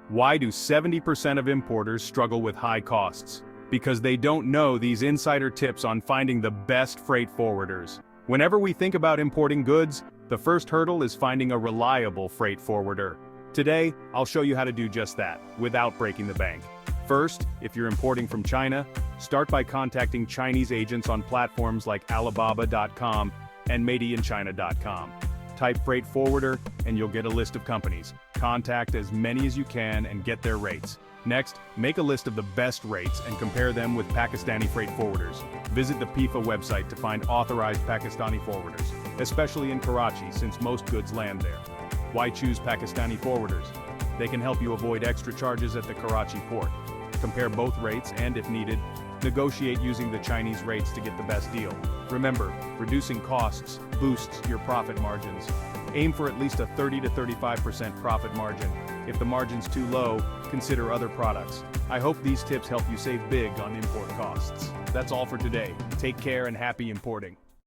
Why do 70% of importers struggle with high costs? Because they don't know these insider tips on finding the best freight forwarders. Whenever we think about importing goods, the first hurdle is finding a reliable freight forwarder. Today, I'll show you how to do just that, without breaking the bank. First, if you're importing from China, start by contacting Chinese agents on platforms like Alibaba.com and MadeInChina.com. Type freight forwarder, and you'll get a list of companies. Contact as many as you can and get their rates. Next, make a list of the best rates and compare them with Pakistani freight forwarders. Visit the PIFA website to find authorized Pakistani forwarders, especially in Karachi since most goods land there. Why choose Pakistani forwarders? They can help you avoid extra charges at the Karachi port. Compare both rates and, if needed, negotiate using the Chinese rates to get the best deal. Remember, reducing costs boosts your profit margins. Aim for at least a 30 to 35% profit margin. If the margin's too low, consider other products. I hope these tips help you save big on import costs. That's all for today. Take care and happy importing.